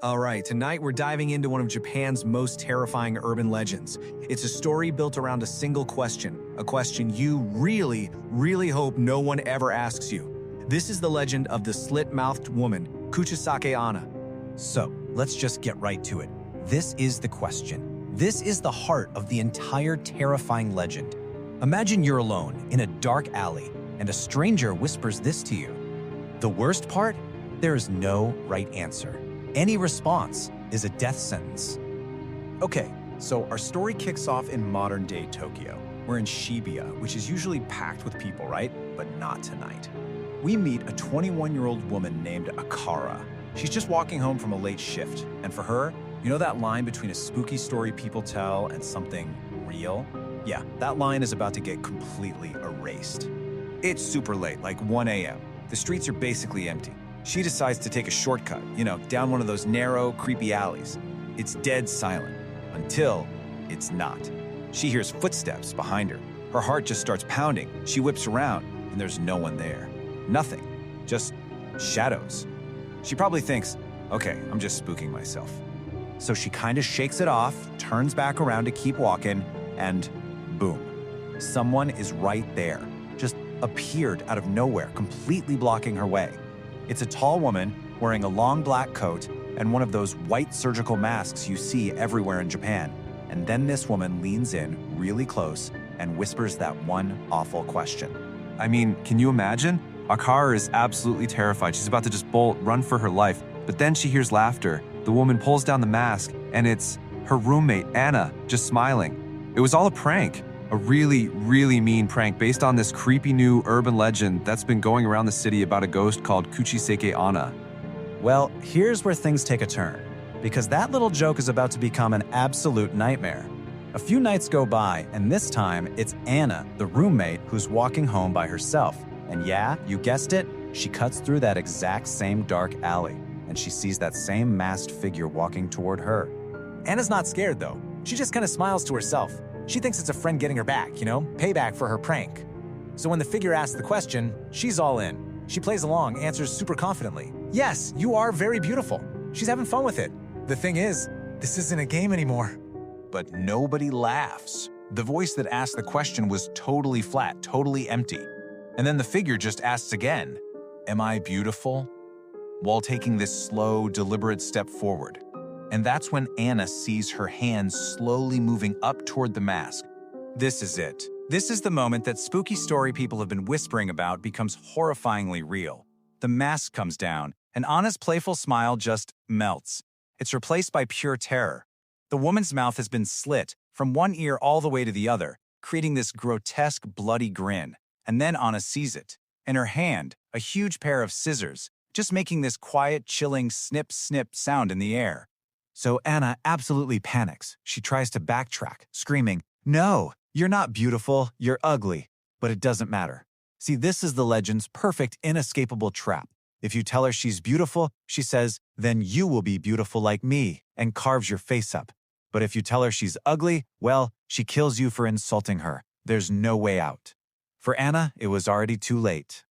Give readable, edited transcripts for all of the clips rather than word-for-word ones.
All right, tonight we're diving into one of Japan's most terrifying urban legends. It's a story built around a single question, a question you really, really hope no one ever asks you. This is the legend of the Slit-Mouthed Woman, Kuchisake-Onna. So, let's just get right to it. This is the question. This is the heart of the entire terrifying legend. Imagine you're alone in a dark alley and a stranger whispers this to you. The worst part? There is no right answer. Any response is a death sentence. Okay, so our story kicks off in modern-day Tokyo. We're in Shibuya, which is usually packed with people, right? But not tonight. We meet a 21-year-old woman named Akara. She's just walking home from a late shift, and for her, you know that line between a spooky story people tell and something real? Yeah, that line is about to get completely erased. It's super late, like 1 a.m. The streets are basically empty. She decides to take a shortcut, down one of those narrow, creepy alleys. It's dead silent, until it's not. She hears footsteps behind her. Her heart just starts pounding. She whips around, and there's no one there. Nothing, just shadows. She probably thinks, okay, I'm just spooking myself. So she kind of shakes it off, turns back around to keep walking, and boom. Someone is right there, just appeared out of nowhere, completely blocking her way. It's a tall woman wearing a long black coat and one of those white surgical masks you see everywhere in Japan. And then this woman leans in really close and whispers that one awful question. I mean, can you imagine? Akara is absolutely terrified. She's about to just bolt, run for her life. But then she hears laughter. The woman pulls down the mask, and it's her roommate, Anna, just smiling. It was all a prank. A really, really mean prank based on this creepy new urban legend that's been going around the city about a ghost called Kuchisake-Onna. Well, here's where things take a turn, because that little joke is about to become an absolute nightmare. A few nights go by, and this time it's Anna, the roommate, who's walking home by herself. And yeah, you guessed it, she cuts through that exact same dark alley, and she sees that same masked figure walking toward her. Anna's not scared, though. She just kind of smiles to herself. She thinks it's a friend getting her back, payback for her prank. So when the figure asks the question, she's all in. She plays along, answers super confidently. Yes, you are very beautiful. She's having fun with it. The thing is, this isn't a game anymore. But nobody laughs. The voice that asked the question was totally flat, totally empty. And then the figure just asks again, "Am I beautiful?" while taking this slow, deliberate step forward. And that's when Anna sees her hands slowly moving up toward the mask. This is it. This is the moment that spooky story people have been whispering about becomes horrifyingly real. The mask comes down, and Anna's playful smile just melts. It's replaced by pure terror. The woman's mouth has been slit from one ear all the way to the other, creating this grotesque, bloody grin. And then Anna sees it. In her hand, a huge pair of scissors, just making this quiet, chilling snip-snip sound in the air. So Anna absolutely panics. She tries to backtrack, screaming, "No, you're not beautiful, you're ugly." But it doesn't matter. See, this is the legend's perfect, inescapable trap. If you tell her she's beautiful, she says, "Then you will be beautiful like me," and carves your face up. But if you tell her she's ugly, well, she kills you for insulting her. There's no way out. For Anna, it was already too late.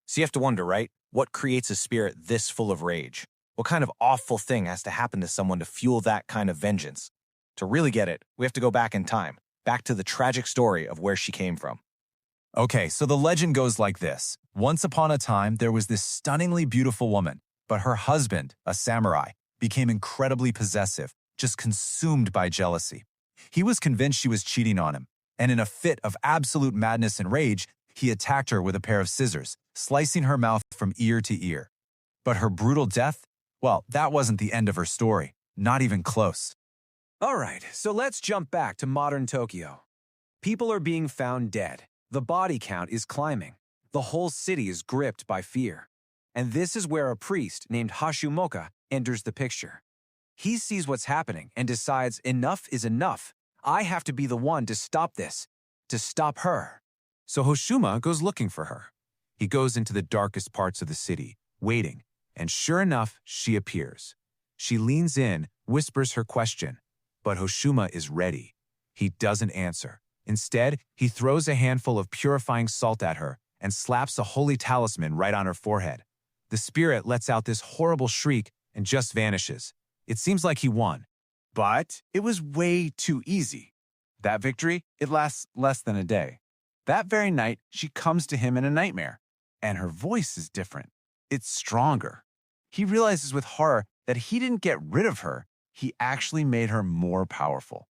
So you have to wonder, right? What creates a spirit this full of rage? What kind of awful thing has to happen to someone to fuel that kind of vengeance? To really get it, we have to go back in time, back to the tragic story of where she came from. Okay, so the legend goes like this. Once upon a time, there was this stunningly beautiful woman, but her husband, a samurai, became incredibly possessive, just consumed by jealousy. He was convinced she was cheating on him, and in a fit of absolute madness and rage, he attacked her with a pair of scissors, slicing her mouth from ear to ear. But her brutal death? Well, that wasn't the end of her story. Not even close. All right, so let's jump back to modern Tokyo. People are being found dead. The body count is climbing. The whole city is gripped by fear. And this is where a priest named Hashumoka enters the picture. He sees what's happening and decides enough is enough. I have to be the one to stop this, to stop her. So Hoshuma goes looking for her. He goes into the darkest parts of the city, waiting, and sure enough, she appears. She leans in, whispers her question, but Hoshuma is ready. He doesn't answer. Instead, he throws a handful of purifying salt at her and slaps a holy talisman right on her forehead. The spirit lets out this horrible shriek and just vanishes. It seems like he won. But it was way too easy. That victory, it lasts less than a day. That very night, she comes to him in a nightmare, and her voice is different. It's stronger. He realizes with horror that he didn't get rid of her, he actually made her more powerful.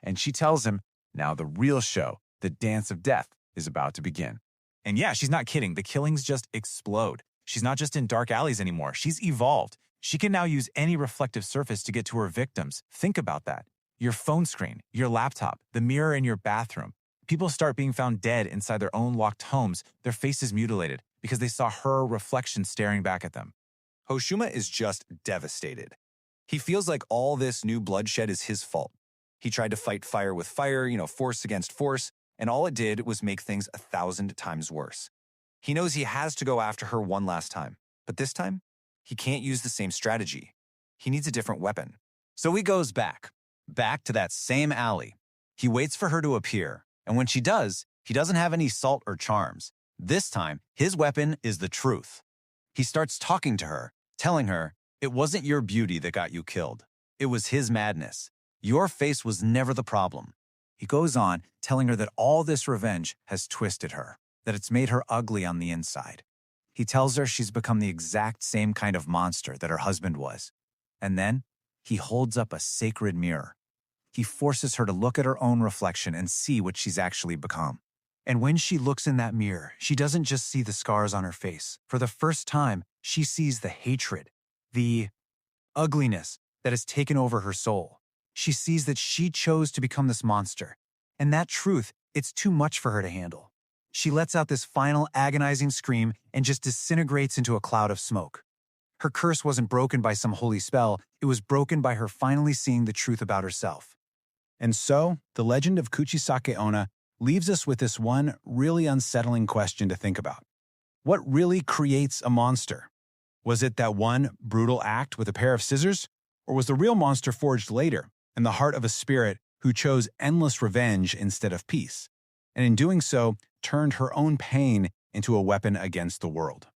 And she tells him, now the real show, the dance of death, is about to begin. And yeah, she's not kidding. The killings just explode. She's not just in dark alleys anymore. She's evolved. She can now use any reflective surface to get to her victims. Think about that. Your phone screen, your laptop, the mirror in your bathroom. People start being found dead inside their own locked homes, their faces mutilated, because they saw her reflection staring back at them. Hoshuma is just devastated. He feels like all this new bloodshed is his fault. He tried to fight fire with fire, force against force, and all it did was make things 1,000 times worse. He knows he has to go after her one last time, but this time, he can't use the same strategy. He needs a different weapon. So he goes back to that same alley. He waits for her to appear, and when she does, he doesn't have any salt or charms. This time, his weapon is the truth. He starts talking to her, telling her, it wasn't your beauty that got you killed. It was his madness. Your face was never the problem. He goes on, telling her that all this revenge has twisted her, that it's made her ugly on the inside. He tells her she's become the exact same kind of monster that her husband was. And then, he holds up a sacred mirror. He forces her to look at her own reflection and see what she's actually become. And when she looks in that mirror, she doesn't just see the scars on her face. For the first time, she sees the hatred, the ugliness that has taken over her soul. She sees that she chose to become this monster. And that truth, it's too much for her to handle. She lets out this final agonizing scream and just disintegrates into a cloud of smoke. Her curse wasn't broken by some holy spell, it was broken by her finally seeing the truth about herself. And so, the legend of Kuchisake-Onna leaves us with this one really unsettling question to think about. What really creates a monster? Was it that one brutal act with a pair of scissors? Or was the real monster forged later, in the heart of a spirit who chose endless revenge instead of peace, and in doing so, turned her own pain into a weapon against the world?